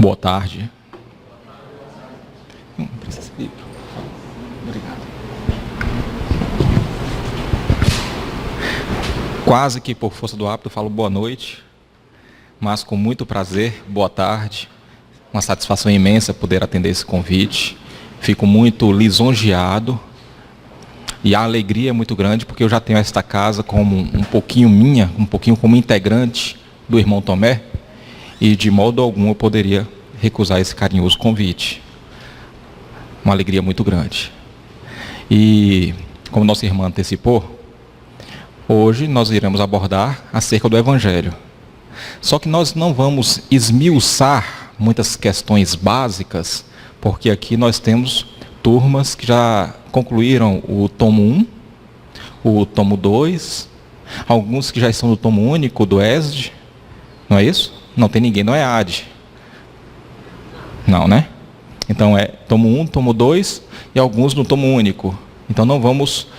Boa tarde. Precisa de livro. Obrigado. Quase que por força do hábito falo boa noite, mas com muito prazer, boa tarde. Uma satisfação imensa poder atender esse convite. Fico muito lisonjeado e a alegria é muito grande porque eu já tenho esta casa como um pouquinho minha, um pouquinho como integrante do irmão Tomé e de modo algum eu poderia recusar esse carinhoso convite. Uma alegria muito grande. E como nossa irmã antecipou, hoje nós iremos abordar acerca do Evangelho. Só que nós não vamos esmiuçar muitas questões básicas, porque aqui nós temos turmas que já concluíram o tomo 1, o tomo 2, alguns que já estão no tomo único do ESD, não é isso? Não tem ninguém no EAD. Não, né? Então é tomo 1, tomo 2 e alguns no tomo único. Então não vamos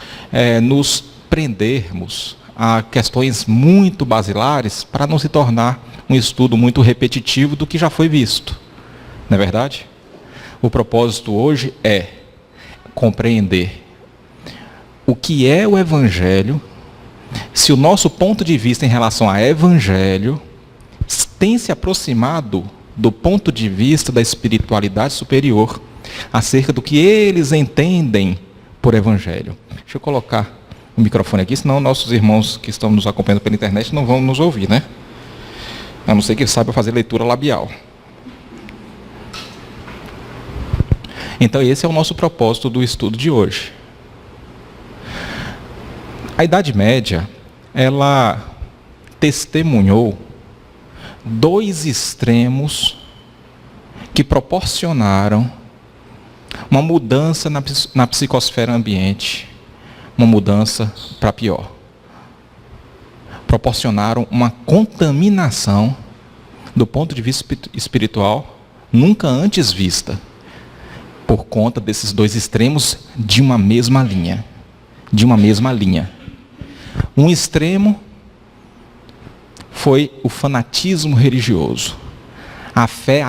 nos prendermos a questões muito basilares para não se tornar um estudo muito repetitivo do que já foi visto. Não é verdade? O propósito hoje é compreender o que é o Evangelho, se o nosso ponto de vista em relação ao Evangelho tem se aproximado do ponto de vista da espiritualidade superior, acerca do que eles entendem por Evangelho. Deixa eu colocar o microfone aqui, senão nossos irmãos que estão nos acompanhando pela internet não vão nos ouvir, né? A não ser que eles saibam fazer leitura labial. Então esse é o nosso propósito do estudo de hoje. A Idade Média, ela testemunhou dois extremos que proporcionaram uma mudança na psicosfera ambiente, uma mudança para pior. Proporcionaram uma contaminação do ponto de vista espiritual nunca antes vista, por conta desses dois extremos de uma mesma linha. De uma mesma linha. Um extremo foi o fanatismo religioso, a fé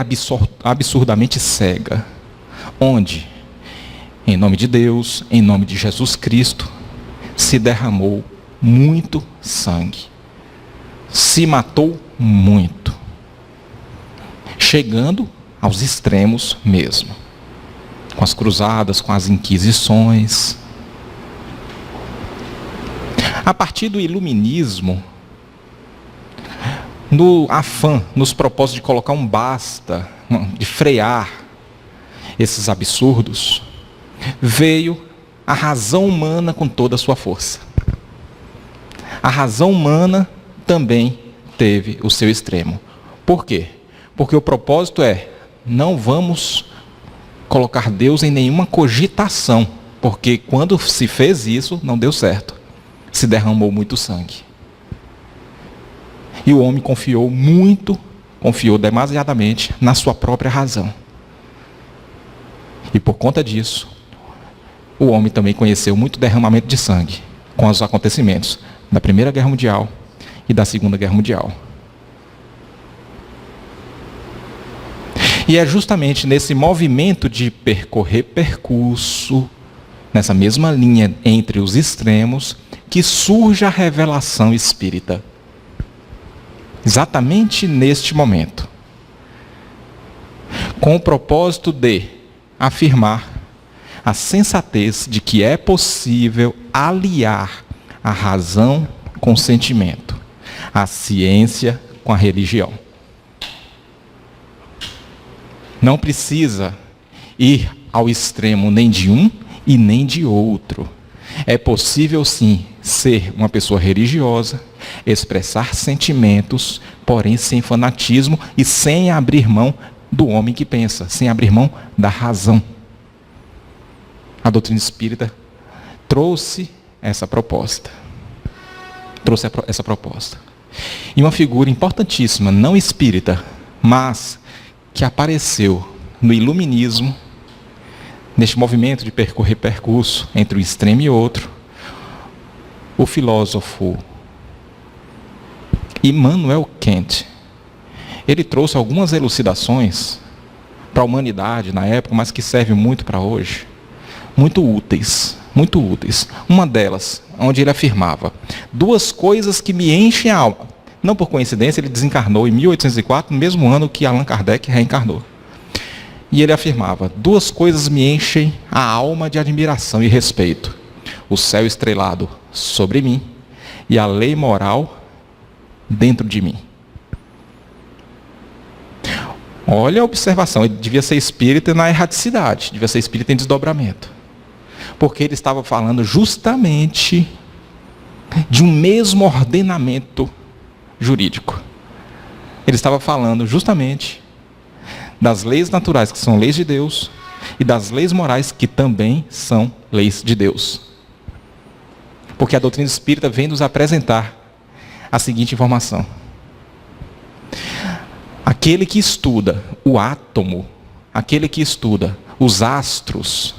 absurdamente cega, onde, em nome de Deus, em nome de Jesus Cristo, se derramou muito sangue, se matou muito, chegando aos extremos mesmo, com as cruzadas, com as inquisições. A partir do iluminismo, no afã, nos propósitos de colocar um basta, de frear esses absurdos, veio a razão humana com toda a sua força. A razão humana também teve o seu extremo. Por quê? Porque o propósito é, não vamos colocar Deus em nenhuma cogitação, porque quando se fez isso, não deu certo. Se derramou muito sangue. E o homem confiou demasiadamente na sua própria razão. E por conta disso, o homem também conheceu muito derramamento de sangue com os acontecimentos da Primeira Guerra Mundial e da Segunda Guerra Mundial. E é justamente nesse movimento de percorrer percurso, nessa mesma linha entre os extremos, que surge a revelação espírita. Exatamente neste momento. Com o propósito de afirmar a sensatez de que é possível aliar a razão com o sentimento, a ciência com a religião. Não precisa ir ao extremo nem de um e nem de outro. É possível sim ser uma pessoa religiosa, expressar sentimentos, porém sem fanatismo e sem abrir mão do homem que pensa, sem abrir mão da razão. A doutrina espírita trouxe essa proposta. E uma figura importantíssima, não espírita, mas que apareceu no iluminismo, neste movimento de percorrer percurso entre um extremo e outro, o filósofo Immanuel Kant. Ele trouxe algumas elucidações para a humanidade na época, mas que servem muito para hoje. Muito úteis, muito úteis. Uma delas, onde ele afirmava: duas coisas que me enchem a alma. Não por coincidência, ele desencarnou em 1804, no mesmo ano que Allan Kardec reencarnou. E ele afirmava: duas coisas me enchem a alma de admiração e respeito: o céu estrelado sobre mim e a lei moral dentro de mim. Olha a observação, ele devia ser espírita na erraticidade, devia ser espírita em desdobramento. Porque ele estava falando justamente de um mesmo ordenamento jurídico. Ele estava falando justamente das leis naturais, que são leis de Deus, e das leis morais, que também são leis de Deus. Porque a doutrina espírita vem nos apresentar a seguinte informação: aquele que estuda o átomo, aquele que estuda os astros,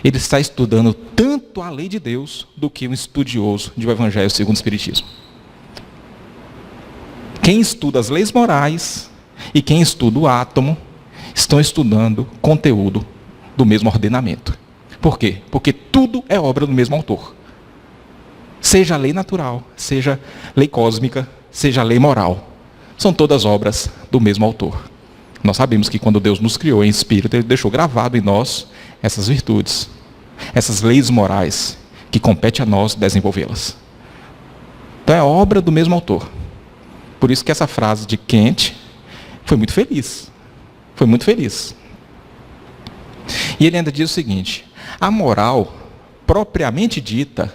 ele está estudando tanto a lei de Deus do que um estudioso do Evangelho segundo o Espiritismo. Quem estuda as leis morais e quem estuda o átomo estão estudando conteúdo do mesmo ordenamento. Por quê? Porque tudo é obra do mesmo autor. Seja a lei natural, seja lei cósmica, seja a lei moral. São todas obras do mesmo autor. Nós sabemos que quando Deus nos criou em espírito, Ele deixou gravado em nós essas virtudes, essas leis morais, que compete a nós desenvolvê-las. Então é obra do mesmo autor. Por isso que essa frase de Kant foi muito feliz. Foi muito feliz. E ele ainda diz o seguinte: a moral, propriamente dita,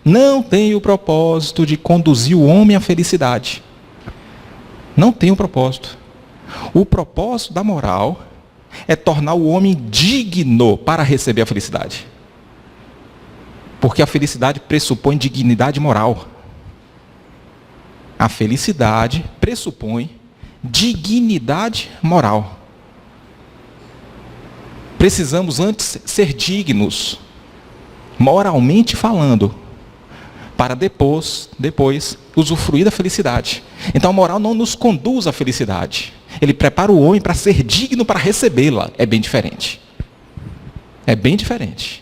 não tem o propósito de conduzir o homem à felicidade. Não tem o propósito. O propósito da moral é tornar o homem digno para receber a felicidade. Porque a felicidade pressupõe dignidade moral. A felicidade pressupõe dignidade moral. Precisamos antes ser dignos, moralmente falando, para depois usufruir da felicidade. Então a moral não nos conduz à felicidade. Ele prepara o homem para ser digno para recebê-la. É bem diferente. É bem diferente.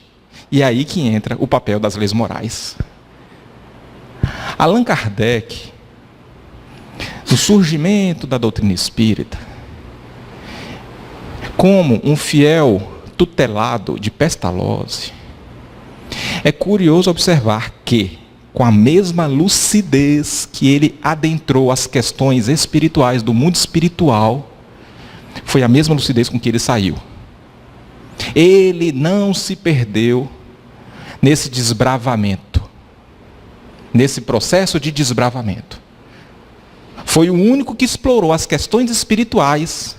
E é aí que entra o papel das leis morais. Allan Kardec, no surgimento da doutrina espírita, como um fiel tutelado de Pestalozzi, é curioso observar que, com a mesma lucidez que ele adentrou as questões espirituais do mundo espiritual, foi a mesma lucidez com que ele saiu. Ele não se perdeu nesse desbravamento, nesse processo de desbravamento. Foi o único que explorou as questões espirituais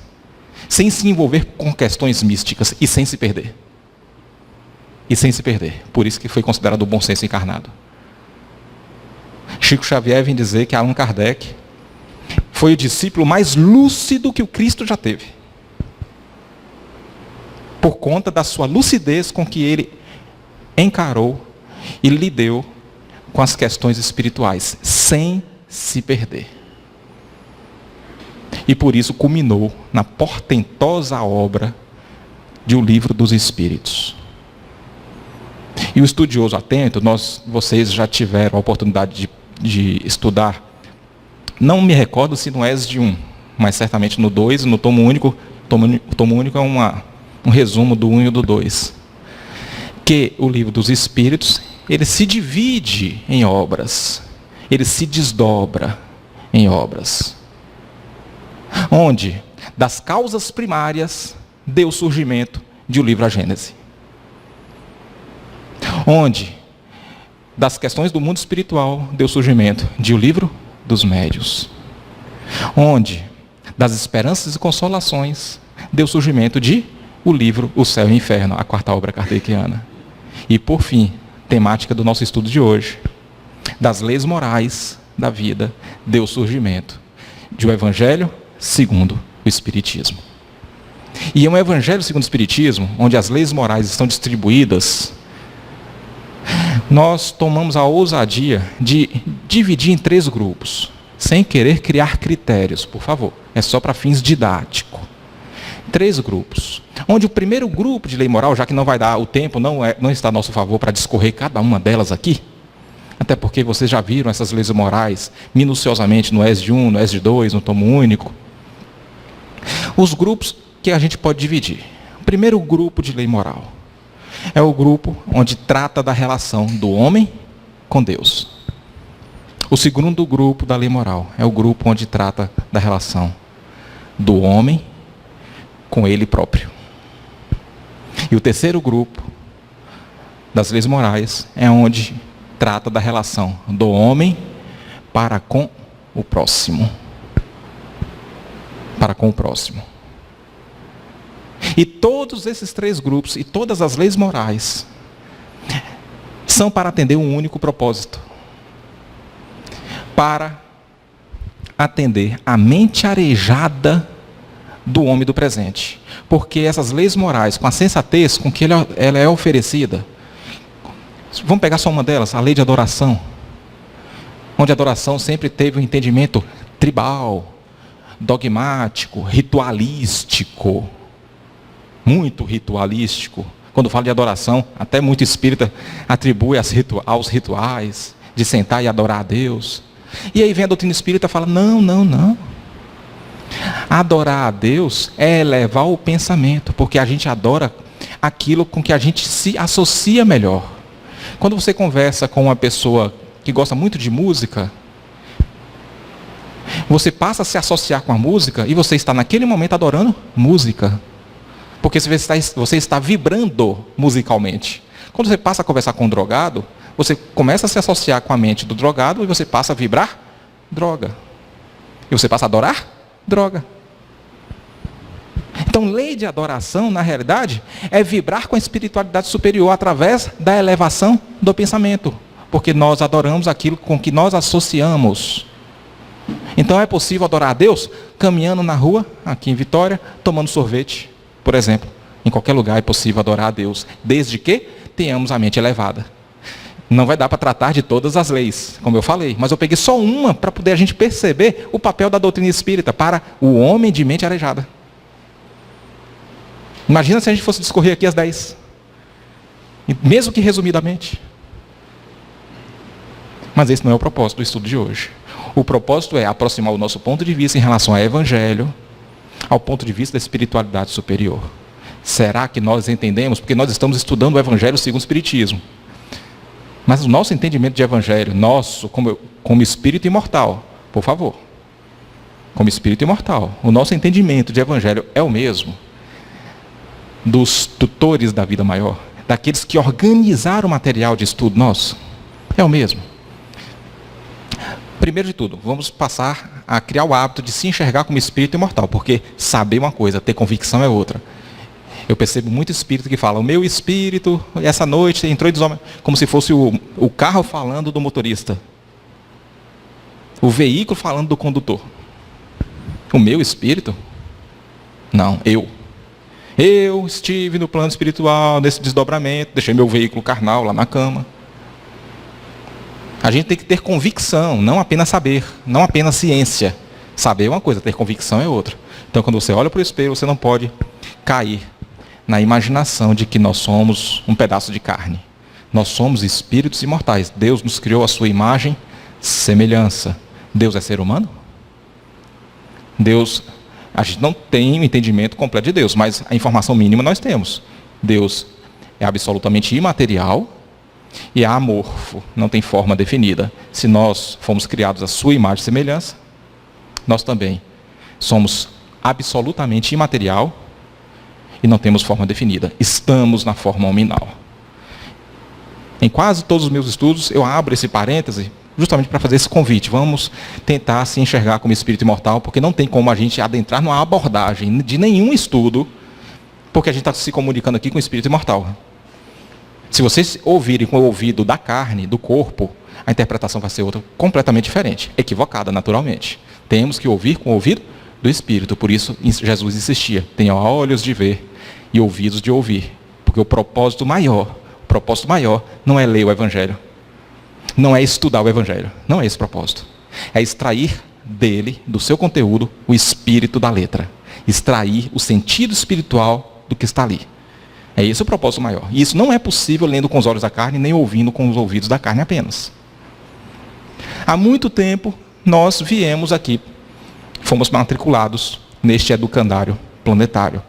sem se envolver com questões místicas e sem se perder. E sem se perder. Por isso que foi considerado o bom senso encarnado. Chico Xavier vem dizer que Allan Kardec foi o discípulo mais lúcido que o Cristo já teve. Por conta da sua lucidez com que ele encarou e lidou com as questões espirituais, sem se perder. E por isso culminou na portentosa obra de O Livro dos Espíritos. E o estudioso atento, vocês já tiveram a oportunidade de estudar, não me recordo se no ESD 1, mas certamente no 2, no tomo único. O tomo único é um resumo do 1 e do 2. Que o Livro dos Espíritos, ele se divide em obras, ele se desdobra em obras. Onde, das causas primárias, deu o surgimento de O Livro A Gênese. Onde, das questões do mundo espiritual, deu o surgimento de O Livro dos Médiuns. Onde, das esperanças e consolações, deu o surgimento de o livro O Céu e o Inferno, a quarta obra kardeciana. E, por fim, temática do nosso estudo de hoje, das leis morais da vida, deu o surgimento de o Evangelho segundo o Espiritismo. E é um Evangelho segundo o Espiritismo, onde as leis morais estão distribuídas, nós tomamos a ousadia de dividir em 3 grupos, sem querer criar critérios, por favor. É só para fins didáticos. 3 grupos. Onde o primeiro grupo de lei moral, já que não vai dar o tempo, não está a nosso favor para discorrer cada uma delas aqui, até porque vocês já viram essas leis morais minuciosamente no ESD 1, no ESD 2, no tomo único. Os grupos que a gente pode dividir. O primeiro grupo de lei moral é o grupo onde trata da relação do homem com Deus. O segundo grupo da lei moral é o grupo onde trata da relação do homem com ele próprio. E o terceiro grupo das leis morais é onde trata da relação do homem para com o próximo. Para com o próximo. E todos esses 3 grupos e todas as leis morais são para atender um único propósito. Para atender a mente arejada do homem do presente. Porque essas leis morais, com a sensatez com que ela é oferecida, vamos pegar só uma delas, a lei de adoração, onde a adoração sempre teve um entendimento tribal, dogmático, ritualístico, muito ritualístico. Quando fala de adoração, até muito espírita atribui aos rituais, de sentar e adorar a Deus. E aí vem a doutrina espírita e fala, não. Adorar a Deus é elevar o pensamento, porque a gente adora aquilo com que a gente se associa melhor. Quando você conversa com uma pessoa que gosta muito de música, você passa a se associar com a música e você está naquele momento adorando música. Porque você está vibrando musicalmente. Quando você passa a conversar com um drogado, você começa a se associar com a mente do drogado e você passa a vibrar droga. E você passa a adorar droga. Então, lei de adoração, na realidade, é vibrar com a espiritualidade superior através da elevação do pensamento. Porque nós adoramos aquilo com que nós associamos. Então, é possível adorar a Deus caminhando na rua, aqui em Vitória, tomando sorvete, por exemplo. Em qualquer lugar é possível adorar a Deus, desde que tenhamos a mente elevada. Não vai dar para tratar de todas as leis, como eu falei, mas eu peguei só uma para poder a gente perceber o papel da doutrina espírita para o homem de mente arejada. Imagina se a gente fosse discorrer aqui as 10. Mesmo que resumidamente. Mas esse não é o propósito do estudo de hoje. O propósito é aproximar o nosso ponto de vista em relação ao Evangelho ao ponto de vista da espiritualidade superior. Será que nós entendemos? Porque nós estamos estudando o Evangelho segundo o Espiritismo. Mas o nosso entendimento de Evangelho, nosso, como espírito imortal, por favor, como espírito imortal, o nosso entendimento de Evangelho é o mesmo dos tutores da vida maior, daqueles que organizaram o material de estudo nosso, é o mesmo. Primeiro de tudo, vamos passar a criar o hábito de se enxergar como espírito imortal, porque saber uma coisa, ter convicção é outra. Eu percebo muito espírito que fala, o meu espírito, essa noite, entrou e desomem, como se fosse o carro falando do motorista. O veículo falando do condutor. O meu espírito? Não, eu. Eu estive no plano espiritual, nesse desdobramento, deixei meu veículo carnal lá na cama. A gente tem que ter convicção, não apenas saber, não apenas ciência. Saber é uma coisa, ter convicção é outra. Então, quando você olha para o espelho, você não pode cair na imaginação de que nós somos um pedaço de carne. Nós somos espíritos imortais. Deus nos criou a sua imagem, semelhança. Deus é ser humano? Deus, a gente não tem o entendimento completo de Deus, mas a informação mínima nós temos. Deus é absolutamente imaterial e é amorfo, não tem forma definida. Se nós fomos criados à sua imagem e semelhança, nós também somos absolutamente imaterial e não temos forma definida. Estamos na forma nominal. Em quase todos os meus estudos, eu abro esse parêntese justamente para fazer esse convite. Vamos tentar se enxergar como espírito imortal, porque não tem como a gente adentrar numa abordagem de nenhum estudo, porque a gente está se comunicando aqui com o espírito imortal. Se vocês ouvirem com o ouvido da carne, do corpo, a interpretação vai ser outra, completamente diferente, equivocada naturalmente. Temos que ouvir com o ouvido do Espírito, por isso Jesus insistia, tenha olhos de ver e ouvidos de ouvir, porque o propósito maior não é ler o Evangelho, não é estudar o Evangelho, não é esse o propósito, é extrair dele, do seu conteúdo, o espírito da letra. extrair o sentido espiritual do que está ali. É esse o propósito maior. E isso não é possível lendo com os olhos da carne, nem ouvindo com os ouvidos da carne apenas. Há muito tempo, nós viemos aqui, fomos matriculados neste educandário planetário,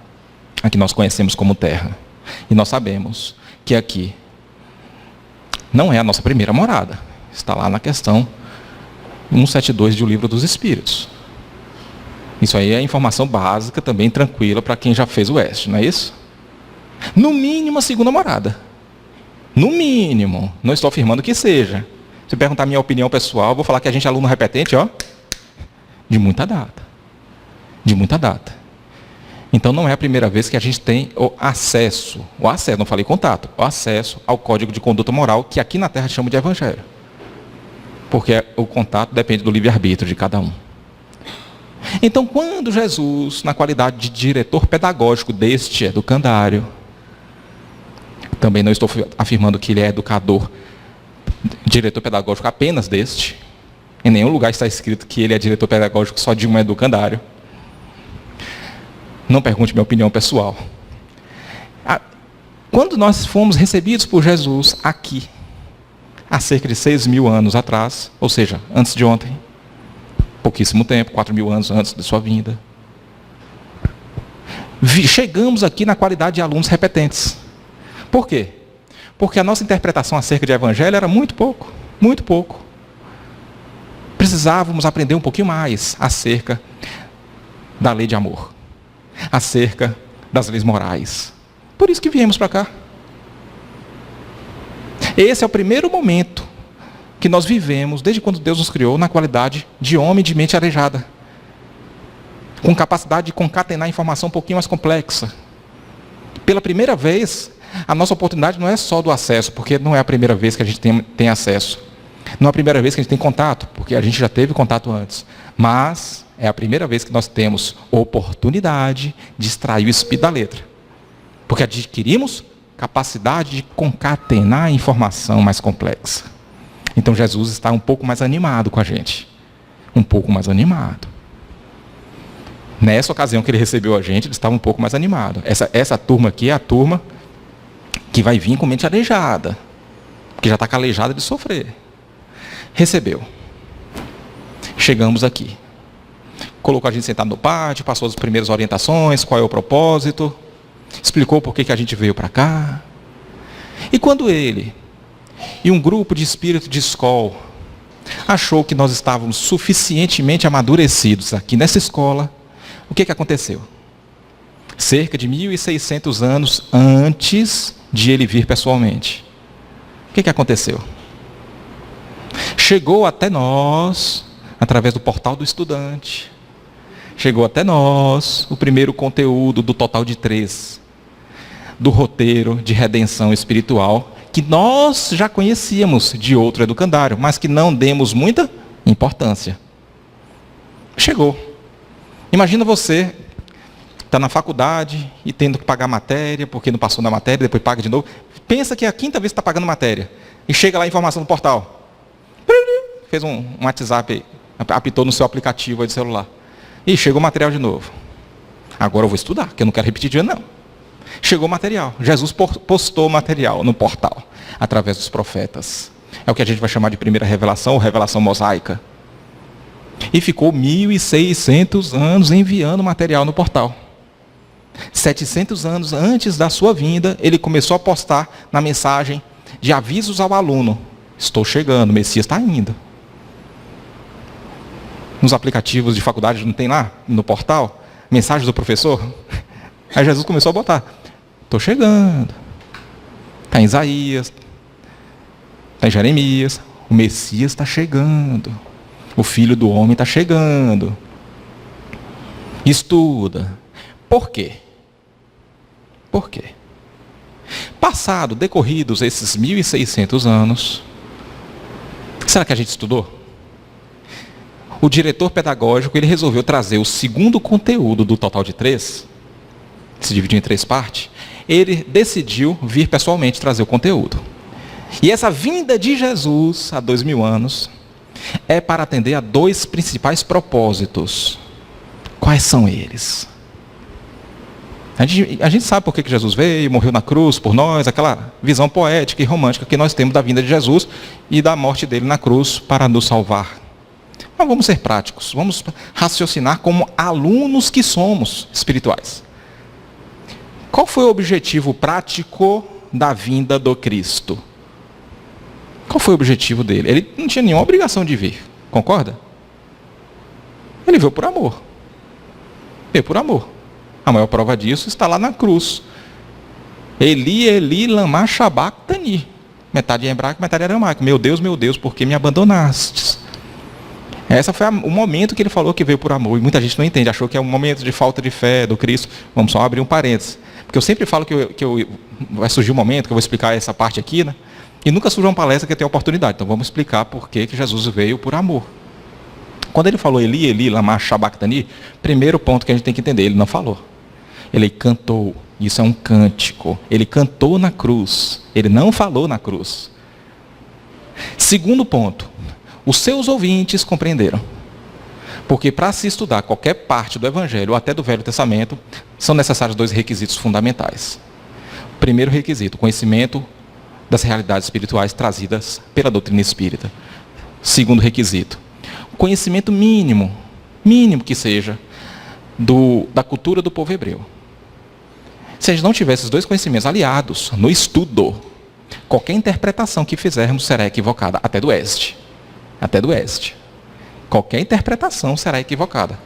a que nós conhecemos como Terra. E nós sabemos que aqui não é a nossa primeira morada. Está lá na questão 172 do Livro dos Espíritos. Isso aí é informação básica, também tranquila, para quem já fez o Oeste, não é isso? No mínimo, a segunda morada. No mínimo. Não estou afirmando que seja. Se perguntar a minha opinião pessoal, vou falar que a gente é aluno repetente, de muita data. De muita data. Então, não é a primeira vez que a gente tem o acesso, não falei contato, o acesso ao código de conduta moral, que aqui na Terra chama de Evangelho. Porque o contato depende do livre-arbítrio de cada um. Então, quando Jesus, na qualidade de diretor pedagógico deste educandário, também não estou afirmando que ele é educador, diretor pedagógico apenas deste, em nenhum lugar está escrito que ele é diretor pedagógico só de um educandário. Não pergunte minha opinião pessoal. Quando nós fomos recebidos por Jesus aqui, há cerca de 6.000 anos atrás, ou seja, antes de ontem, pouquíssimo tempo, 4.000 anos antes de sua vinda, chegamos aqui na qualidade de alunos repetentes. Por quê? Porque a nossa interpretação acerca de Evangelho era muito pouco, muito pouco. Precisávamos aprender um pouquinho mais acerca da lei de amor, acerca das leis morais. Por isso que viemos para cá. Esse é o primeiro momento que nós vivemos, desde quando Deus nos criou, na qualidade de homem de mente arejada, com capacidade de concatenar informação um pouquinho mais complexa. Pela primeira vez, a nossa oportunidade não é só do acesso, porque não é a primeira vez que a gente tem acesso. Não é a primeira vez que a gente tem contato, porque a gente já teve contato antes. Mas é a primeira vez que nós temos oportunidade de extrair o espírito da letra. Porque adquirimos capacidade de concatenar a informação mais complexa. Então Jesus está um pouco mais animado com a gente. Um pouco mais animado. Nessa ocasião que ele recebeu a gente, ele estava um pouco mais animado. Essa turma aqui é a turma que vai vir com mente arejada, que já está calejada de sofrer. Recebeu. Chegamos aqui. Colocou a gente sentado no pátio, passou as primeiras orientações, qual é o propósito, explicou por que a gente veio para cá. E quando ele e um grupo de espírito de escola achou que nós estávamos suficientemente amadurecidos aqui nessa escola, o que aconteceu? Cerca de 1.600 anos antes de ele vir pessoalmente. O que aconteceu? Chegou até nós, através do portal do estudante, chegou até nós o primeiro conteúdo do total de 3, do roteiro de redenção espiritual, que nós já conhecíamos de outro educandário, mas que não demos muita importância. Chegou. Imagina você está na faculdade e tendo que pagar matéria, porque não passou na matéria, depois paga de novo. Pensa que é a 5ª vez que está pagando matéria. E chega lá a informação no portal. Fez um WhatsApp, apitou no seu aplicativo aí de celular. E chegou o material de novo. Agora eu vou estudar, porque eu não quero repetir de ano, não. Chegou o material. Jesus postou o material no portal, através dos profetas. É o que a gente vai chamar de primeira revelação, ou revelação mosaica. E ficou 1.600 anos enviando material no portal. 700 anos antes da sua vinda, ele começou a postar na mensagem de avisos ao aluno. Estou chegando, o Messias está indo. Nos aplicativos de faculdade não tem lá, no portal, mensagem do professor? Aí Jesus começou a botar. Estou chegando. Está em Isaías. Está em Jeremias. O Messias está chegando. O Filho do Homem está chegando. Estuda. Por quê? Por quê? Passado, decorridos esses 1.600 anos, será que a gente estudou? O diretor pedagógico, ele resolveu trazer o segundo conteúdo do total de 3, se dividiu em 3 partes, ele decidiu vir pessoalmente trazer o conteúdo. E essa vinda de Jesus, há 2.000 anos, é para atender a 2 principais propósitos. Quais são eles? A gente sabe por que Jesus veio, morreu na cruz por nós, aquela visão poética e romântica que nós temos da vinda de Jesus e da morte dele na cruz para nos salvar. Mas vamos ser práticos, vamos raciocinar como alunos que somos espirituais. Qual foi o objetivo prático da vinda do Cristo? Qual foi o objetivo dele? Ele não tinha nenhuma obrigação de vir, concorda? Ele veio por amor. Veio por amor. A maior prova disso está lá na cruz. Eli, Eli, lama sabachthani. Metade em hebraico, metade em aramaico. Meu Deus, por que me abandonastes? Esse foi o momento que ele falou que veio por amor. E muita gente não entende, achou que é um momento de falta de fé do Cristo. Vamos só abrir um parênteses. Porque eu sempre falo que vai surgir um momento que eu vou explicar essa parte aqui, né? E nunca surge uma palestra que eu tenho oportunidade. Então vamos explicar por que Jesus veio por amor. Quando ele falou Eli, Eli, lama sabachthani, primeiro ponto que a gente tem que entender, ele não falou. Ele cantou. Isso é um cântico. Ele cantou na cruz. Ele não falou na cruz. Segundo ponto. Os seus ouvintes compreenderam. Porque para se estudar qualquer parte do Evangelho, ou até do Velho Testamento, são necessários 2 requisitos fundamentais. Primeiro requisito, conhecimento das realidades espirituais trazidas pela doutrina espírita. Segundo requisito, conhecimento mínimo que seja, da cultura do povo hebreu. Se a gente não tiver esses 2 conhecimentos aliados no estudo, qualquer interpretação que fizermos será equivocada, até do Oeste. Até do Oeste. Qualquer interpretação será equivocada.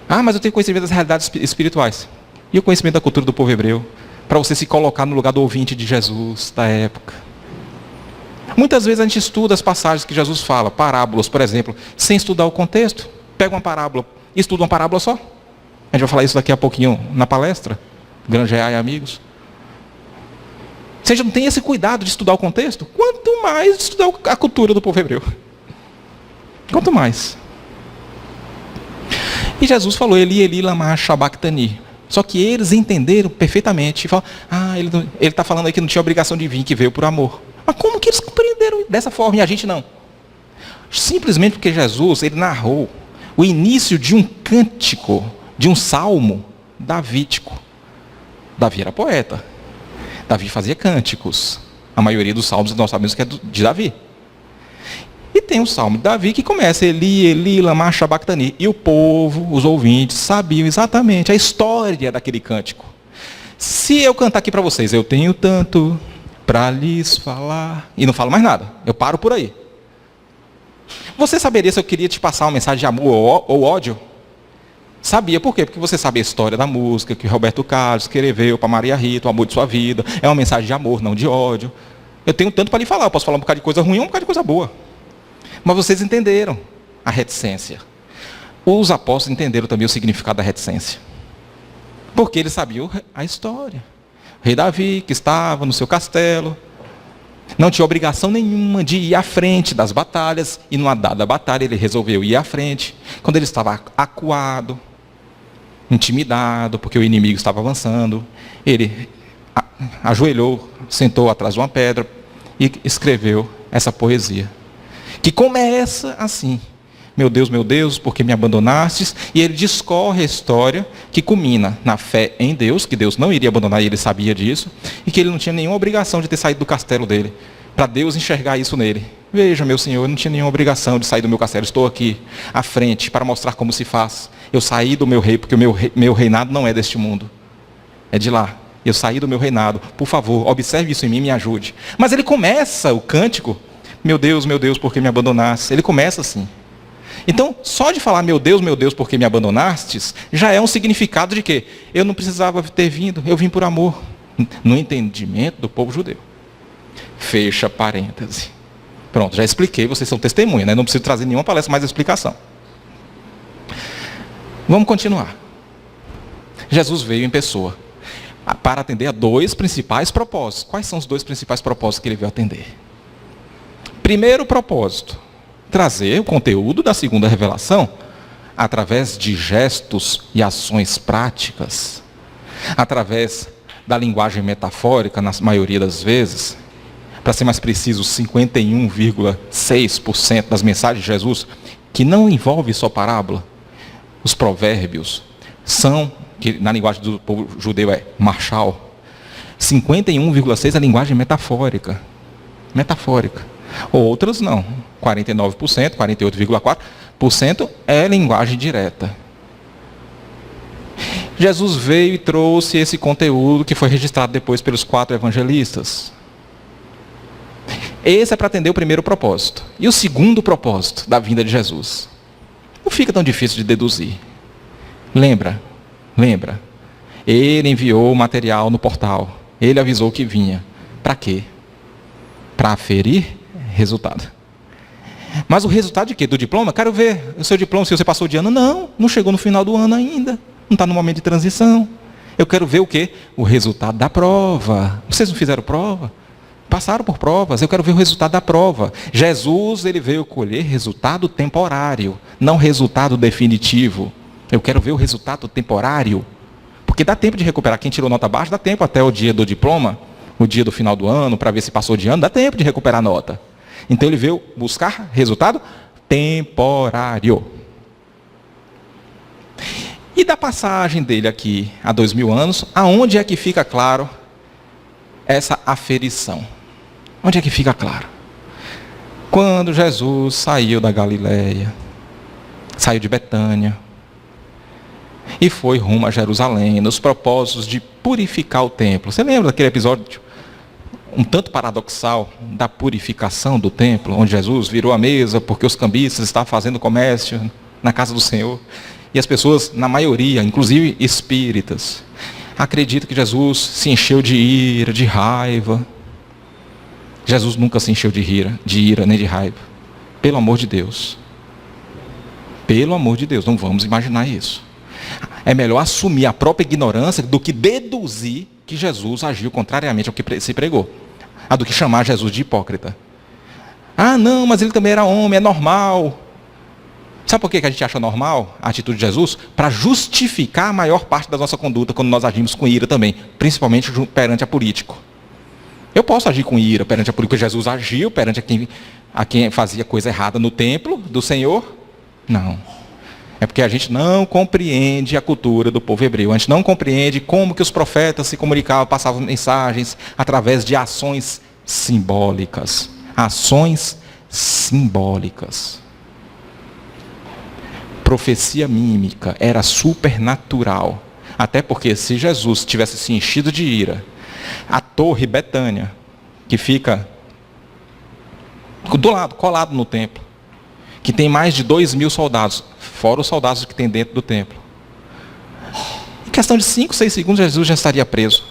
Ah, mas eu tenho conhecimento das realidades espirituais. E o conhecimento da cultura do povo hebreu? Para você se colocar no lugar do ouvinte de Jesus da época. Muitas vezes a gente estuda as passagens que Jesus fala, parábolas, por exemplo, sem estudar o contexto. Pega uma parábola e estuda uma parábola só. A gente vai falar isso daqui a pouquinho na palestra. Grangear e amigos. Se a gente não tem esse cuidado de estudar o contexto, quanto mais de estudar a cultura do povo hebreu. Quanto mais. E Jesus falou, Eli, Eli, lama sabachthani. Só que eles entenderam perfeitamente. E falaram, ele está falando aí que não tinha obrigação de vir, que veio por amor. Mas como que eles compreenderam dessa forma e a gente não? Simplesmente porque Jesus, ele narrou o início de um cântico, de um salmo davídico. Davi era poeta. Davi fazia cânticos. A maioria dos salmos nós sabemos que é de Davi. E tem o salmo de Davi que começa Eli, Eli, lama sabachthani. E o povo, os ouvintes, sabiam exatamente a história daquele cântico. Se eu cantar aqui para vocês, eu tenho tanto para lhes falar, e não falo mais nada, eu paro por aí. Você saberia se eu queria te passar uma mensagem de amor ou ódio? Sabia, por quê? Porque você sabe a história da música, que Roberto Carlos escreveu para Maria Rita, o amor de sua vida. É uma mensagem de amor, não de ódio. Eu tenho tanto para lhe falar, eu posso falar um bocado de coisa ruim ou um bocado de coisa boa. Mas vocês entenderam a reticência. Os apóstolos entenderam também o significado da reticência. Porque eles sabiam a história. O rei Davi, que estava no seu castelo, não tinha obrigação nenhuma de ir à frente das batalhas, e numa dada batalha ele resolveu ir à frente. Quando ele estava acuado, intimidado, porque o inimigo estava avançando, ele ajoelhou, sentou atrás de uma pedra e escreveu essa poesia. Que começa assim, meu Deus, por que me abandonastes? E ele discorre a história que culmina na fé em Deus, que Deus não iria abandonar e ele sabia disso, e que ele não tinha nenhuma obrigação de ter saído do castelo dele, para Deus enxergar isso nele. Veja, meu Senhor, eu não tinha nenhuma obrigação de sair do meu castelo, estou aqui à frente para mostrar como se faz. Eu saí do meu rei, porque o meu reinado não é deste mundo, é de lá. Eu saí do meu reinado, por favor, observe isso em mim e me ajude. Mas ele começa o cântico, meu Deus, por que me abandonaste? Ele começa assim. Então, só de falar, meu Deus, por que me abandonastes, já é um significado de que eu não precisava ter vindo, eu vim por amor. No entendimento do povo judeu. Fecha parêntese. Pronto, já expliquei, vocês são testemunha, né? Não preciso trazer nenhuma palestra mais de explicação. Vamos continuar. Jesus veio em pessoa para atender a 2 principais propósitos. Quais são os 2 principais propósitos que ele veio atender? Primeiro propósito, trazer o conteúdo da segunda revelação através de gestos e ações práticas, através da linguagem metafórica, na maioria das vezes. Para ser mais preciso, 51,6% das mensagens de Jesus, que não envolve só parábola, os provérbios, são que na linguagem do povo judeu é marshal. 51,6% é linguagem metafórica. Metafórica. Outras não. 49%, 48,4% é linguagem direta. Jesus veio e trouxe esse conteúdo que foi registrado depois pelos 4 evangelistas. Esse é para atender o primeiro propósito. E o segundo propósito da vinda de Jesus? Não fica tão difícil de deduzir. Lembra? Ele enviou o material no portal. Ele avisou que vinha. Para quê? Para aferir resultado. Mas o resultado de quê? Do diploma? Quero ver o seu diploma, se você passou de ano. Não chegou no final do ano ainda. Não está no momento de transição. Eu quero ver o quê? O resultado da prova. Vocês não fizeram prova? Passaram por provas. Eu quero ver o resultado da prova. Jesus, ele veio colher resultado temporário, não resultado definitivo. Eu quero ver o resultado temporário. Porque dá tempo de recuperar. Quem tirou nota baixa, dá tempo até o dia do diploma, o dia do final do ano, para ver se passou de ano, dá tempo de recuperar a nota. Então ele veio buscar resultado temporário. E da passagem dele aqui há 2000 anos, aonde é que fica claro essa aferição? Onde é que fica claro? Quando Jesus saiu da Galileia, saiu de Betânia, e foi rumo a Jerusalém, nos propósitos de purificar o templo. Você lembra daquele episódio um tanto paradoxal da purificação do templo, onde Jesus virou a mesa porque os cambistas estavam fazendo comércio na casa do Senhor? E as pessoas, na maioria, inclusive espíritas, acreditam que Jesus se encheu de ira, de raiva. Jesus nunca se encheu de ira nem de raiva. Pelo amor de Deus. Pelo amor de Deus, não vamos imaginar isso. É melhor assumir a própria ignorância do que deduzir que Jesus agiu contrariamente ao que se pregou. Do que chamar Jesus de hipócrita. Não, mas ele também era homem, é normal. Sabe por que a gente acha normal a atitude de Jesus? Para justificar a maior parte da nossa conduta quando nós agimos com ira também, principalmente perante a político. Eu posso agir com ira perante a político, porque Jesus agiu perante a quem fazia coisa errada no templo do Senhor? Não. É porque a gente não compreende a cultura do povo hebreu. A gente não compreende como que os profetas se comunicavam, passavam mensagens através de ações simbólicas. Ações simbólicas. Profecia mímica era supernatural. Até porque se Jesus tivesse se enchido de ira, a torre Betânia, que fica do lado, colado no templo, que tem mais de 2.000 soldados, fora os soldados que tem dentro do templo. Em questão de 5, 6 segundos, Jesus já estaria preso.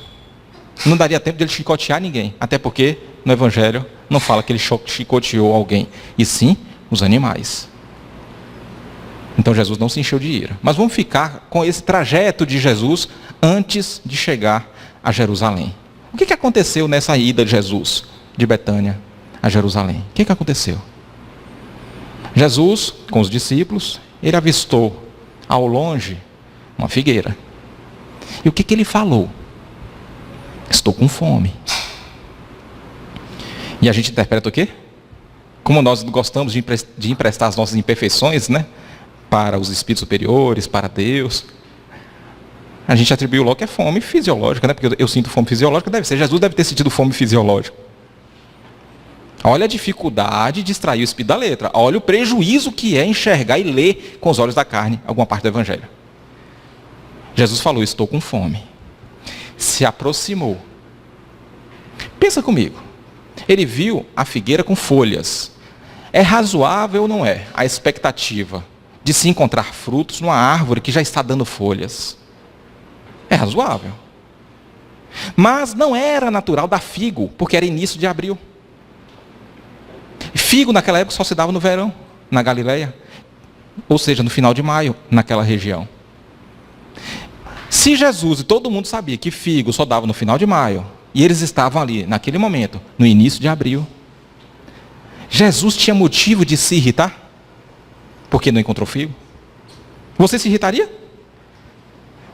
Não daria tempo de ele chicotear ninguém. Até porque no Evangelho não fala que ele chicoteou alguém, e sim os animais. Então Jesus não se encheu de ira. Mas vamos ficar com esse trajeto de Jesus antes de chegar a Jerusalém. O que aconteceu nessa ida de Jesus de Betânia a Jerusalém? O que aconteceu? Jesus, com os discípulos, ele avistou ao longe uma figueira. E o que ele falou? Estou com fome. E a gente interpreta o quê? Como nós gostamos de emprestar as nossas imperfeições, né? Para os espíritos superiores, para Deus. A gente atribuiu logo que é fome fisiológica, né? Porque eu sinto fome fisiológica, deve ser. Jesus deve ter sentido fome fisiológica. Olha a dificuldade de extrair o espírito da letra. Olha o prejuízo que é enxergar e ler com os olhos da carne alguma parte do Evangelho. Jesus falou, estou com fome. Se aproximou. Pensa comigo. Ele viu a figueira com folhas. É razoável ou não é a expectativa de se encontrar frutos numa árvore que já está dando folhas? É razoável. Mas não era natural dar figo, porque era início de abril. Figo naquela época só se dava no verão, na Galileia. Ou seja, no final de maio, naquela região. Se Jesus, e todo mundo sabia que figo só dava no final de maio, e eles estavam ali, naquele momento, no início de abril, Jesus tinha motivo de se irritar? Porque não encontrou figo? Você se irritaria?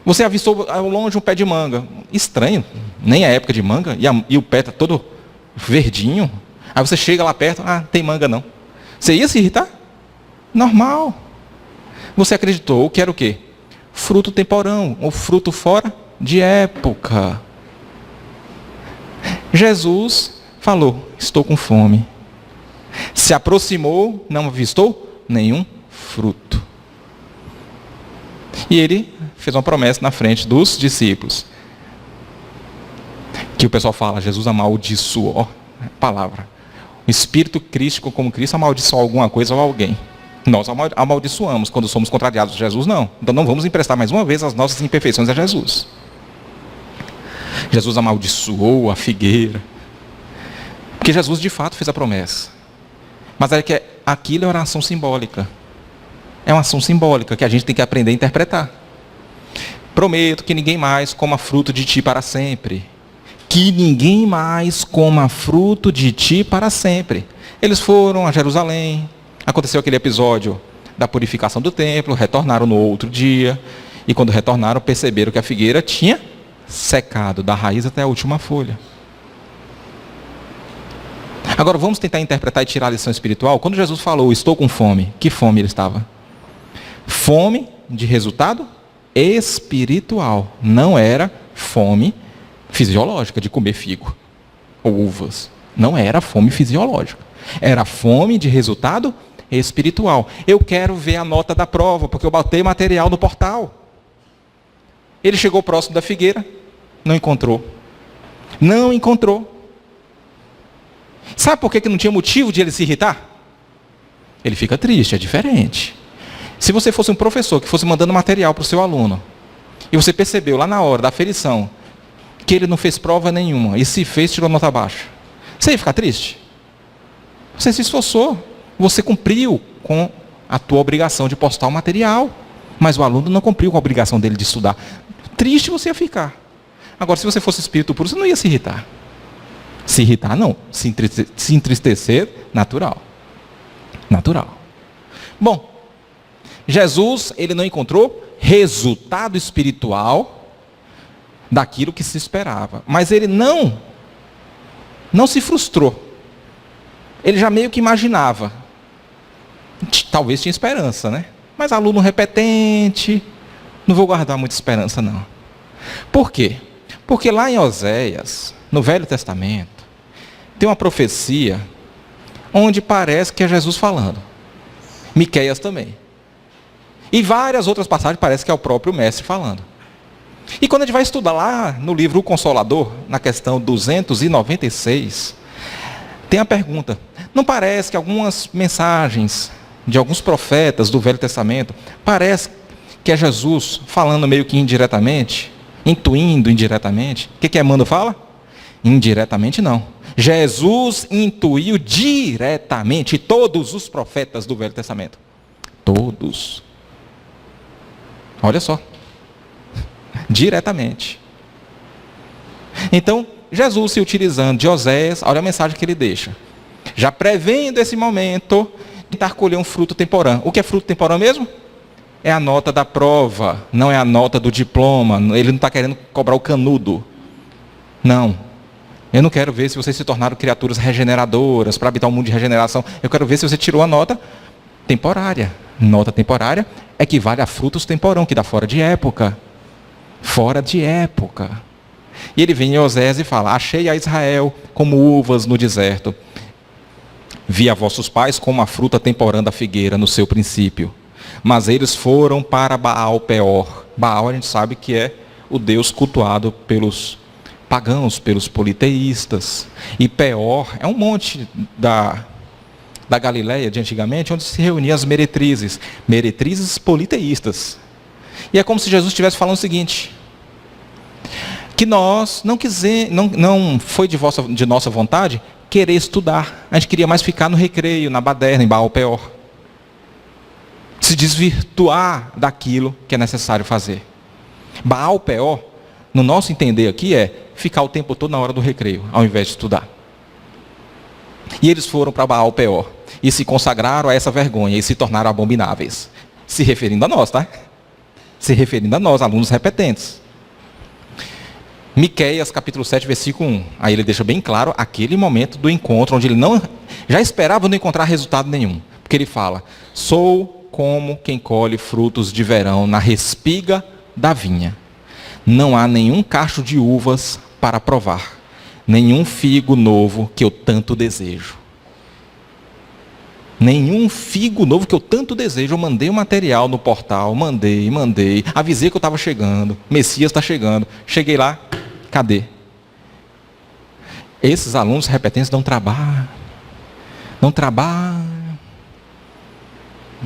Você avistou ao longe um pé de manga. Estranho, nem é época de manga, e o pé está todo verdinho. Aí você chega lá perto, tem manga não. Você ia se irritar? Normal. Você acreditou que era o quê? fruto temporão, ou fruto fora de época. Jesus falou, estou com fome. Se aproximou, não avistou nenhum fruto. E ele fez uma promessa na frente dos discípulos. Que o pessoal fala, Jesus amaldiçoou, palavra. O espírito crístico como Cristo amaldiçoou alguma coisa ou alguém. Nós amaldiçoamos quando somos contrariados. Jesus não. Então não vamos emprestar mais uma vez as nossas imperfeições a Jesus. Jesus amaldiçoou a figueira. Porque Jesus de fato fez a promessa. Mas é que aquilo é uma ação simbólica. É uma ação simbólica que a gente tem que aprender a interpretar. Prometo que ninguém mais coma fruto de ti para sempre. Que ninguém mais coma fruto de ti para sempre. Eles foram a Jerusalém. Aconteceu aquele episódio da purificação do templo. Retornaram no outro dia. E quando retornaram, perceberam que a figueira tinha secado, da raiz até a última folha. Agora vamos tentar interpretar e tirar a lição espiritual. Quando Jesus falou, estou com fome, que fome ele estava? Fome de resultado espiritual. Não era fome fisiológica de comer figo ou uvas. Não era fome fisiológica. Era fome de resultado espiritual. Eu quero ver a nota da prova, porque eu botei material no portal. Ele chegou próximo da figueira, não encontrou. Não encontrou. Sabe por que não tinha motivo de ele se irritar? Ele fica triste, é diferente. Se você fosse um professor que fosse mandando material para o seu aluno, e você percebeu lá na hora da aferição, que ele não fez prova nenhuma, e se fez, tirou nota baixa, você ia ficar triste? Você se esforçou, você cumpriu com a tua obrigação de postar o material, mas o aluno não cumpriu com a obrigação dele de estudar. Triste você ia ficar. Agora, se você fosse espírito puro, você não ia se irritar. Se irritar, não. Se entristecer, natural. Natural. Bom, Jesus, ele não encontrou resultado espiritual daquilo que se esperava. Mas ele não se frustrou. Ele já meio que imaginava. Talvez tinha esperança, né? Mas aluno repetente, não vou guardar muita esperança, não. Por quê? Porque lá em Oséias, no Velho Testamento, tem uma profecia onde parece que é Jesus falando. Miqueias também. E várias outras passagens parece que é o próprio mestre falando. E quando a gente vai estudar lá no livro O Consolador, na questão 296, tem a pergunta, não parece que algumas mensagens de alguns profetas do Velho Testamento, parece que é Jesus falando meio que indiretamente, intuindo indiretamente? O que Emmanuel fala? Indiretamente não. Jesus intuiu diretamente todos os profetas do Velho Testamento. Todos. Olha só. Diretamente. Então, Jesus se utilizando de Oséias, olha a mensagem que ele deixa. Já prevendo esse momento, tentar colher um fruto temporã. O que é fruto temporã mesmo? É a nota da prova, não é a nota do diploma. Ele não está querendo cobrar o canudo. Não. Eu não quero ver se vocês se tornaram criaturas regeneradoras para habitar um mundo de regeneração. Eu quero ver se você tirou a nota temporária. Nota temporária equivale a frutos temporão, que dá fora de época. Fora de época. E ele vem em Oséias e fala, achei a Israel como uvas no deserto. Vi a vossos pais como a fruta temporã da figueira no seu princípio. Mas eles foram para Baal Peor. Baal a gente sabe que é o Deus cultuado pelos pagãos, pelos politeístas. E Peor é um monte da Galileia de antigamente, onde se reuniam as meretrizes. Meretrizes politeístas. E é como se Jesus estivesse falando o seguinte, que nós não foi de nossa vontade querer estudar. A gente queria mais ficar no recreio, na baderna, em Baal Peor. Se desvirtuar daquilo que é necessário fazer. Baal Peor, no nosso entender aqui, é ficar o tempo todo na hora do recreio, ao invés de estudar. E eles foram para Baal Peor e se consagraram a essa vergonha e se tornaram abomináveis. Se referindo a nós, tá? Se referindo a nós, alunos repetentes. Miqueias, capítulo 7, versículo 1. Aí ele deixa bem claro aquele momento do encontro, onde ele já esperava não encontrar resultado nenhum. Porque ele fala, sou como quem colhe frutos de verão na respiga da vinha. Não há nenhum cacho de uvas para provar, nenhum figo novo que eu tanto desejo. Nenhum figo novo que eu tanto desejo. Eu mandei o material no portal, mandei, avisei que eu estava chegando, Messias está chegando. Cheguei lá, cadê? Esses alunos repetentes não trabalham.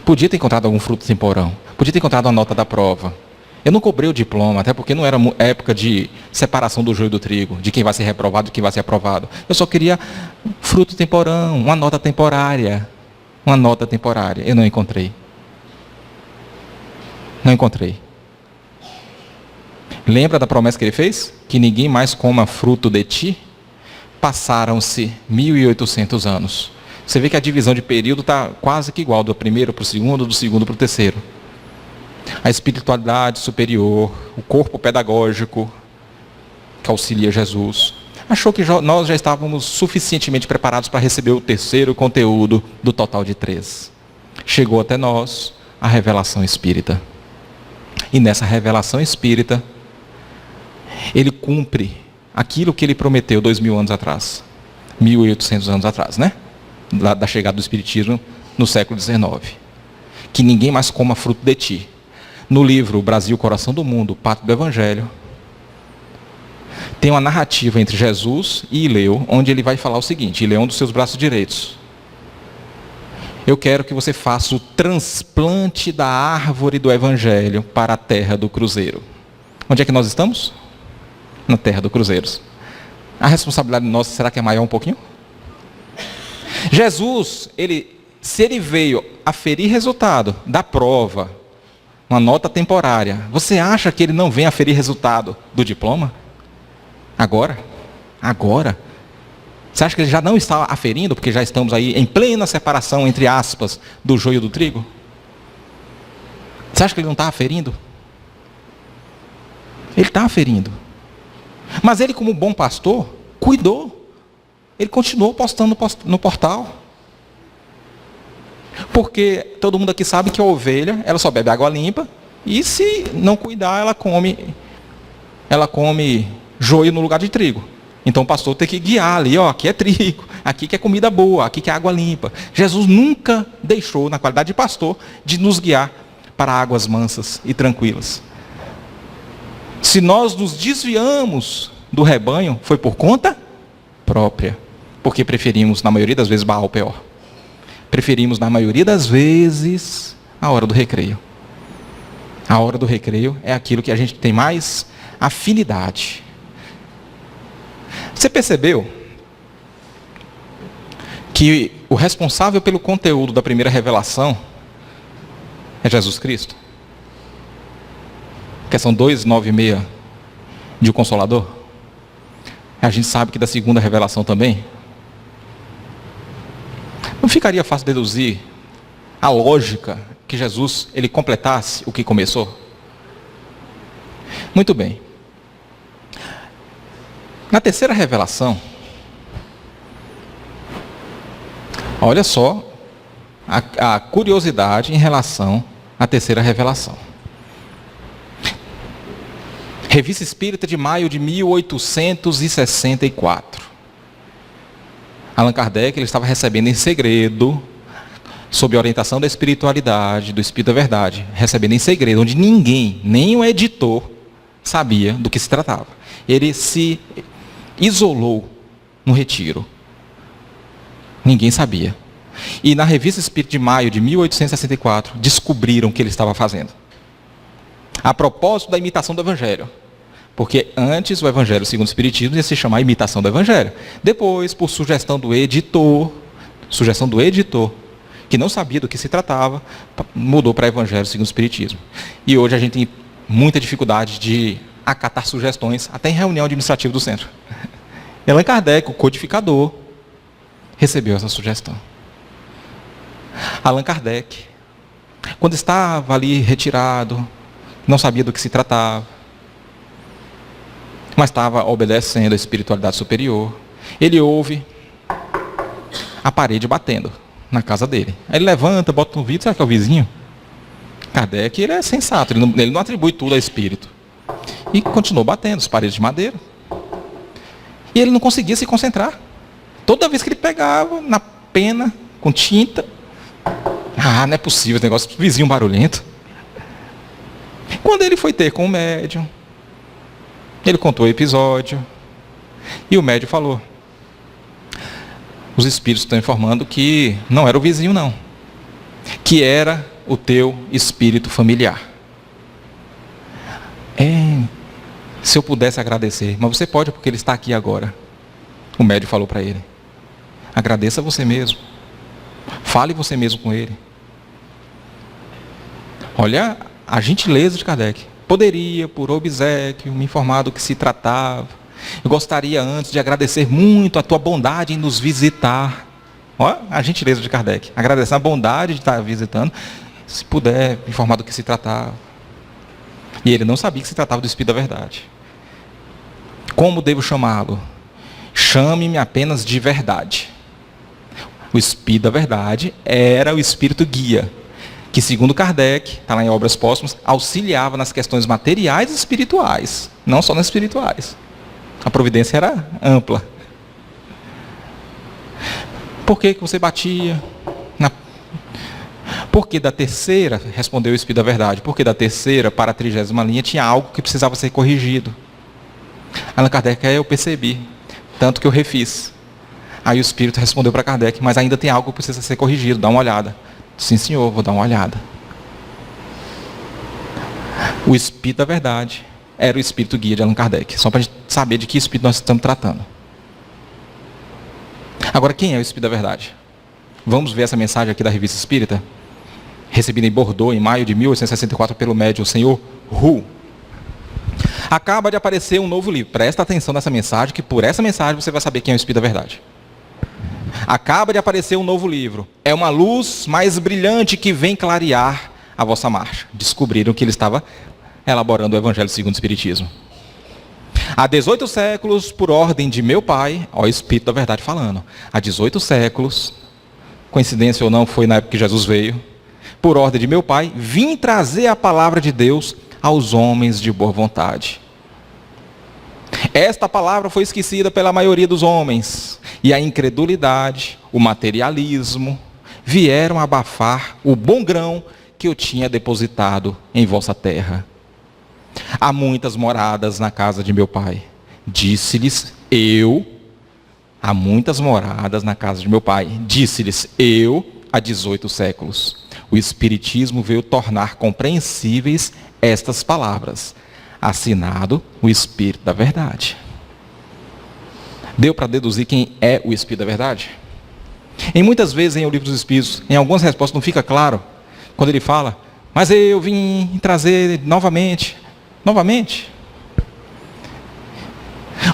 Podia ter encontrado algum fruto temporão, podia ter encontrado uma nota da prova. Eu não cobrei o diploma, até porque não era época de separação do joio do trigo, de quem vai ser reprovado e quem vai ser aprovado. Eu só queria fruto temporão, uma nota temporária. Uma nota temporária. Eu não encontrei. Não encontrei. Lembra da promessa que ele fez? Que ninguém mais coma fruto de ti? Passaram-se 1.800 anos. Você vê que a divisão de período está quase que igual, do primeiro para o segundo, do segundo para o terceiro. A espiritualidade superior, o corpo pedagógico que auxilia Jesus, achou que nós já estávamos suficientemente preparados para receber o terceiro conteúdo do total de 3. Chegou até nós a revelação espírita. E nessa revelação espírita, ele cumpre aquilo que ele prometeu 2.000 anos atrás. 1.800 anos atrás, né? Da chegada do Espiritismo no século XIX. Que ninguém mais coma fruto de ti. No livro Brasil, Coração do Mundo, Pátria do Evangelho, tem uma narrativa entre Jesus e Ileu, onde ele vai falar o seguinte: Ileu é um dos seus braços direitos. Eu quero que você faça o transplante da árvore do Evangelho para a terra do Cruzeiro. Onde é que nós estamos? Na terra do Cruzeiros. A responsabilidade nossa, será que é maior um pouquinho? Jesus, se ele veio aferir resultado da prova, uma nota temporária, você acha que ele não vem aferir resultado do diploma? Agora? Você acha que ele já não está aferindo, porque já estamos aí em plena separação, entre aspas, do joio do trigo? Você acha que ele não está aferindo? Ele está aferindo. Mas ele, como bom pastor, cuidou. Ele continuou postando no portal. Porque todo mundo aqui sabe que a ovelha, ela só bebe água limpa, e se não cuidar, ela come joio no lugar de trigo. Então o pastor tem que guiar ali, aqui é trigo, aqui que é comida boa, aqui que é água limpa. Jesus nunca deixou, na qualidade de pastor, de nos guiar para águas mansas e tranquilas. Se nós nos desviamos do rebanho, foi por conta própria. Porque preferimos, na maioria das vezes, Baal Peor. Preferimos, na maioria das vezes, a hora do recreio. A hora do recreio é aquilo que a gente tem mais afinidade. Você percebeu que o responsável pelo conteúdo da primeira revelação é Jesus Cristo? Questão 296 de O Consolador. A gente sabe que da segunda revelação também. Não ficaria fácil deduzir a lógica que Jesus ele completasse o que começou? Muito bem. Na terceira revelação, olha só a curiosidade em relação à terceira revelação. Revista Espírita de maio de 1864. Allan Kardec ele estava recebendo em segredo, sob a orientação da espiritualidade, do Espírito da Verdade, recebendo em segredo, onde ninguém, nem o editor, sabia do que se tratava. Ele se isolou no retiro. Ninguém sabia. E na Revista Espírita de maio de 1864, descobriram o que ele estava fazendo. A propósito da imitação do Evangelho. Porque antes o Evangelho segundo o Espiritismo ia se chamar imitação do Evangelho. Depois, por sugestão do editor, que não sabia do que se tratava, mudou para Evangelho segundo o Espiritismo. E hoje a gente tem muita dificuldade de acatar sugestões, até em reunião administrativa do centro. Allan Kardec, o codificador, recebeu essa sugestão. Allan Kardec, quando estava ali retirado, não sabia do que se tratava, mas estava obedecendo a espiritualidade superior, ele ouve a parede batendo na casa dele. Aí ele levanta, bota no vidro, será que é o vizinho? Kardec, ele é sensato, ele não atribui tudo ao espírito. E continuou batendo as paredes de madeira. E ele não conseguia se concentrar. Toda vez que ele pegava na pena, com tinta, não é possível, esse negócio, vizinho barulhento. Quando ele foi ter com o médium, ele contou o episódio, e o médium falou: os espíritos estão informando que não era o vizinho não, que era o teu espírito familiar. Se eu pudesse agradecer, mas você pode porque ele está aqui agora. O médium falou para ele: agradeça você mesmo, fale você mesmo com ele. Olha a gentileza de Kardec. Poderia, por obséquio, me informar do que se tratava. Eu gostaria antes de agradecer muito a tua bondade em nos visitar. Olha a gentileza de Kardec. Agradecer a bondade de estar visitando. Se puder, me informar do que se tratava. E ele não sabia que se tratava do Espírito da Verdade. Como devo chamá-lo? Chame-me apenas de Verdade. O Espírito da Verdade era o Espírito guia, que segundo Kardec, está lá em Obras Póstumas, auxiliava nas questões materiais e espirituais, não só nas espirituais. A providência era ampla. Por que você batia? Porque da terceira, respondeu o Espírito da Verdade, porque da terceira para a 30ª linha tinha algo que precisava ser corrigido. Allan Kardec, eu percebi, tanto que eu refiz. Aí o Espírito respondeu para Kardec: mas ainda tem algo que precisa ser corrigido, dá uma olhada. Sim, senhor, vou dar uma olhada. O Espírito da Verdade era o Espírito guia de Allan Kardec, só para a gente saber de que Espírito nós estamos tratando. Agora, quem é o Espírito da Verdade? Vamos ver essa mensagem aqui da Revista Espírita, recebida em Bordeaux em maio de 1864 pelo médium Senhor Hu. Acaba de aparecer um novo livro. Presta atenção nessa mensagem, que por essa mensagem você vai saber quem é o Espírito da Verdade. Acaba de aparecer um novo livro. É uma luz mais brilhante que vem clarear a vossa marcha. Descobriram que ele estava elaborando o Evangelho segundo o Espiritismo. Há 18 séculos, por ordem de meu pai, ó, o Espírito da Verdade falando. Há 18 séculos, coincidência ou não, foi na época que Jesus veio. Por ordem de meu pai, vim trazer a palavra de Deus aos homens de boa vontade. Esta palavra foi esquecida pela maioria dos homens, e a incredulidade, o materialismo, vieram abafar o bom grão que eu tinha depositado em vossa terra. Há muitas moradas na casa de meu pai. Disse-lhes eu, há muitas moradas na casa de meu pai. Disse-lhes eu, há 18 séculos. O Espiritismo veio tornar compreensíveis estas palavras. Assinado o Espírito da Verdade. Deu para deduzir quem é o Espírito da Verdade? Em muitas vezes em O Livro dos Espíritos, em algumas respostas não fica claro, quando ele fala: mas eu vim trazer novamente.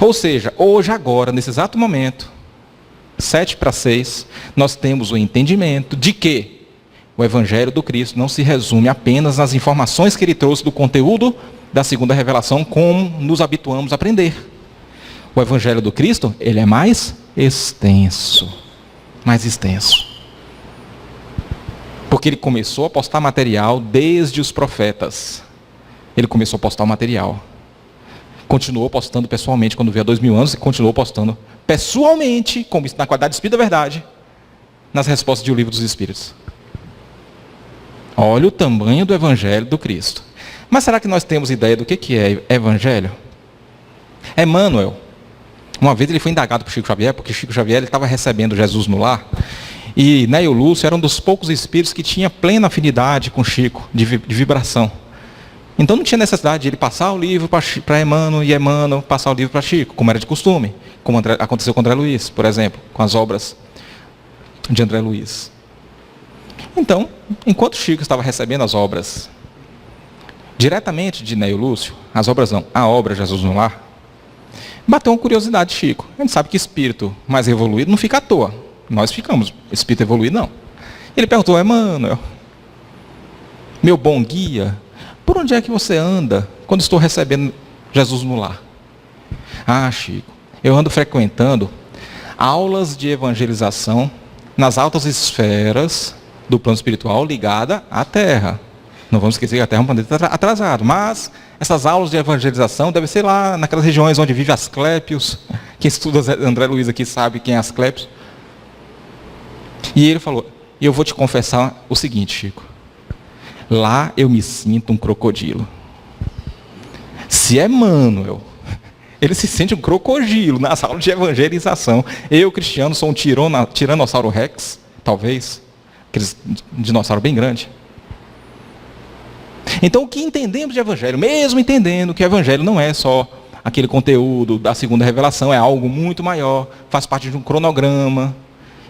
Ou seja, hoje, agora, nesse exato momento, 7:06, nós temos o entendimento de que o Evangelho do Cristo não se resume apenas nas informações que ele trouxe do conteúdo da segunda revelação, como nos habituamos a aprender. O Evangelho do Cristo, ele é mais extenso. Porque ele começou a postar material desde os profetas. Ele começou a postar o material. Continuou postando pessoalmente quando veio há 2000 anos, e continuou postando pessoalmente, como na qualidade de Espírito da Verdade, nas respostas de O Livro dos Espíritos. Olha o tamanho do Evangelho do Cristo. Mas será que nós temos ideia do que é Evangelho? Emmanuel, uma vez ele foi indagado por Chico Xavier, porque Chico Xavier estava recebendo Jesus no lar, e Nélio Lúcio era um dos poucos espíritos que tinha plena afinidade com Chico, de vibração. Então não tinha necessidade de ele passar o livro para Emmanuel e Emmanuel passar o livro para Chico, como era de costume, como aconteceu com André Luiz, por exemplo, com as obras de André Luiz. Então, enquanto Chico estava recebendo as obras diretamente de Nélio Lúcio, as obras não, a obra Jesus no Lar, bateu uma curiosidade de Chico. A gente sabe que espírito mais evoluído não fica à toa. Nós ficamos, espírito evoluído não. Ele perguntou: Emmanuel, meu bom guia, por onde é que você anda quando estou recebendo Jesus no lar? Ah, Chico, eu ando frequentando aulas de evangelização nas altas esferas do plano espiritual ligada à Terra. Não vamos esquecer que até um planeta atrasado. Mas essas aulas de evangelização devem ser lá naquelas regiões onde vive Asclépios. Quem estuda André Luiz aqui sabe quem é Asclépios. E ele falou, e eu vou te confessar o seguinte, Chico. Lá eu me sinto um crocodilo. Se Emmanuel, ele se sente um crocodilo nas aulas de evangelização. Eu, Cristiano, sou um tiranossauro rex, talvez. Aqueles dinossauro bem grande. Então, o que entendemos de evangelho, mesmo entendendo que o evangelho não é só aquele conteúdo da segunda revelação, é algo muito maior, faz parte de um cronograma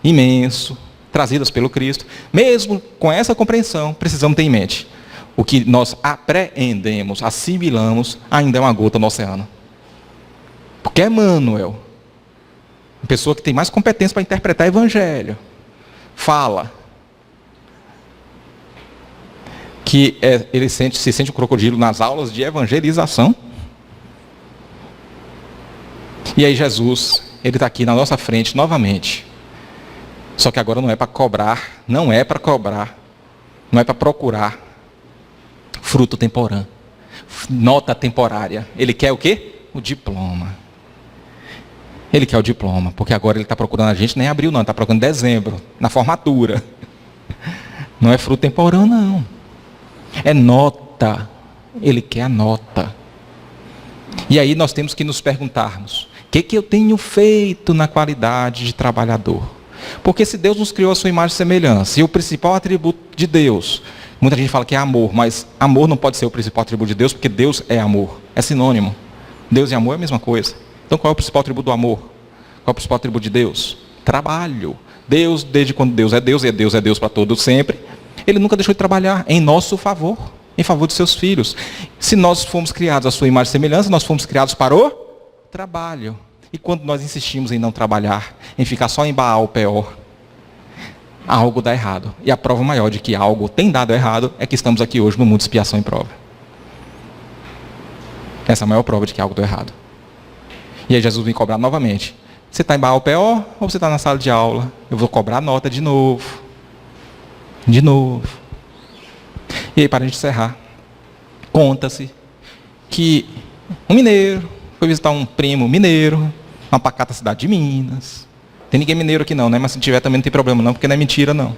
imenso, trazidas pelo Cristo. Mesmo com essa compreensão, precisamos ter em mente, o que nós apreendemos, assimilamos, ainda é uma gota no oceano. Porque Emmanuel, a pessoa que tem mais competência para interpretar o evangelho, fala que ele se sente um crocodilo nas aulas de evangelização. E aí Jesus, ele está aqui na nossa frente novamente. Só que agora não é para cobrar, não é para procurar fruto temporâneo, nota temporária. Ele quer o quê? O diploma. Ele quer o diploma, porque agora ele está procurando a gente nem abril não, está procurando dezembro, na formatura. Não é fruto temporâneo não. É nota. Ele quer a nota. E aí nós temos que nos perguntarmos, o que eu tenho feito na qualidade de trabalhador? Porque se Deus nos criou a sua imagem e semelhança, e o principal atributo de Deus, muita gente fala que é amor, mas amor não pode ser o principal atributo de Deus, porque Deus é amor. É sinônimo. Deus e amor é a mesma coisa. Então qual é o principal atributo do amor? Qual é o principal atributo de Deus? Trabalho. Deus, desde quando Deus é Deus, e Deus é Deus para todos sempre, Ele nunca deixou de trabalhar em nosso favor, em favor de seus filhos. Se nós fomos criados à sua imagem e semelhança, nós fomos criados para o trabalho. E quando nós insistimos em não trabalhar, em ficar só em Baal Peor, algo dá errado. E a prova maior de que algo tem dado errado é que estamos aqui hoje no mundo de expiação e prova. Essa é a maior prova de que algo deu errado. E aí Jesus vem cobrar novamente. Você está em Baal Peor ou você está na sala de aula? Eu vou cobrar nota de novo. De novo. E aí, para a gente encerrar, conta-se que um mineiro foi visitar um primo mineiro, uma pacata cidade de Minas. Tem ninguém mineiro aqui não, né? Mas se tiver também não tem problema não, porque não é mentira não.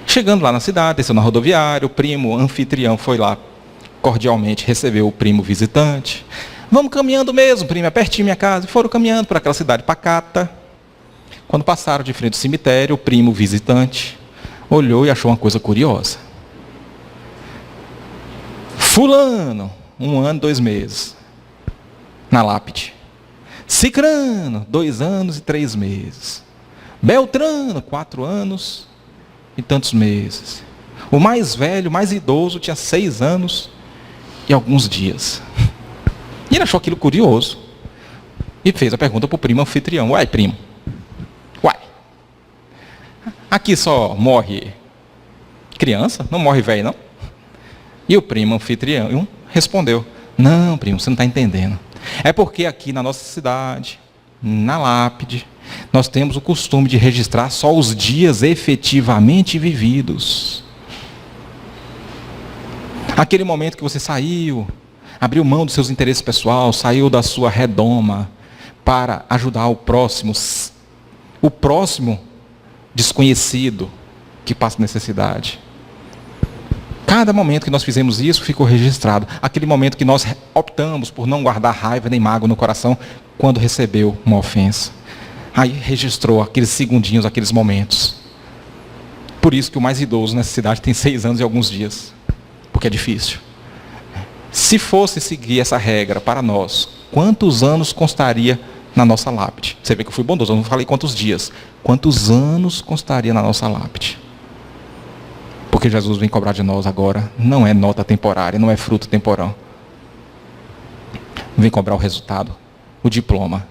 Chegando lá na cidade, desceu na rodoviária, o primo anfitrião foi lá, cordialmente recebeu o primo visitante. Vamos caminhando mesmo, primo, é pertinho minha casa. E foram caminhando por aquela cidade pacata. Quando passaram de frente ao cemitério, o primo visitante olhou e achou uma coisa curiosa. Fulano, 1 ano, 2 meses, na lápide. Cicrano, 2 anos e 3 meses. Beltrano, 4 anos e tantos meses. O mais velho, o mais idoso, tinha 6 anos e alguns dias. E ele achou aquilo curioso. E fez a pergunta para o primo anfitrião. Uai, primo. Uai. Aqui só morre criança? Não morre velho, não? E o primo anfitrião respondeu. Não, primo, você não está entendendo. É porque aqui na nossa cidade, na lápide, nós temos o costume de registrar só os dias efetivamente vividos. Aquele momento que você saiu, abriu mão dos seus interesses pessoais, saiu da sua redoma para ajudar o próximo desconhecido que passa necessidade. Cada momento que nós fizemos isso ficou registrado. Aquele momento que nós optamos por não guardar raiva nem mágoa no coração quando recebeu uma ofensa. Aí registrou aqueles segundinhos, aqueles momentos. Por isso que o mais idoso nessa cidade tem 6 anos e alguns dias. Porque é difícil. Se fosse seguir essa regra para nós, quantos anos constaria na nossa lápide? Você vê que eu fui bondoso, eu não falei quantos dias. Quantos anos constaria na nossa lápide? Porque Jesus vem cobrar de nós agora, não é nota temporária, não é fruto temporal. Vem cobrar o resultado, o diploma.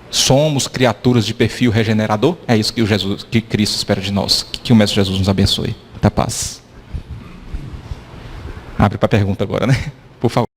Somos criaturas de perfil regenerador? É isso que Cristo espera de nós. Que o Mestre Jesus nos abençoe. Muita paz. Abre para a pergunta agora, né? Por favor.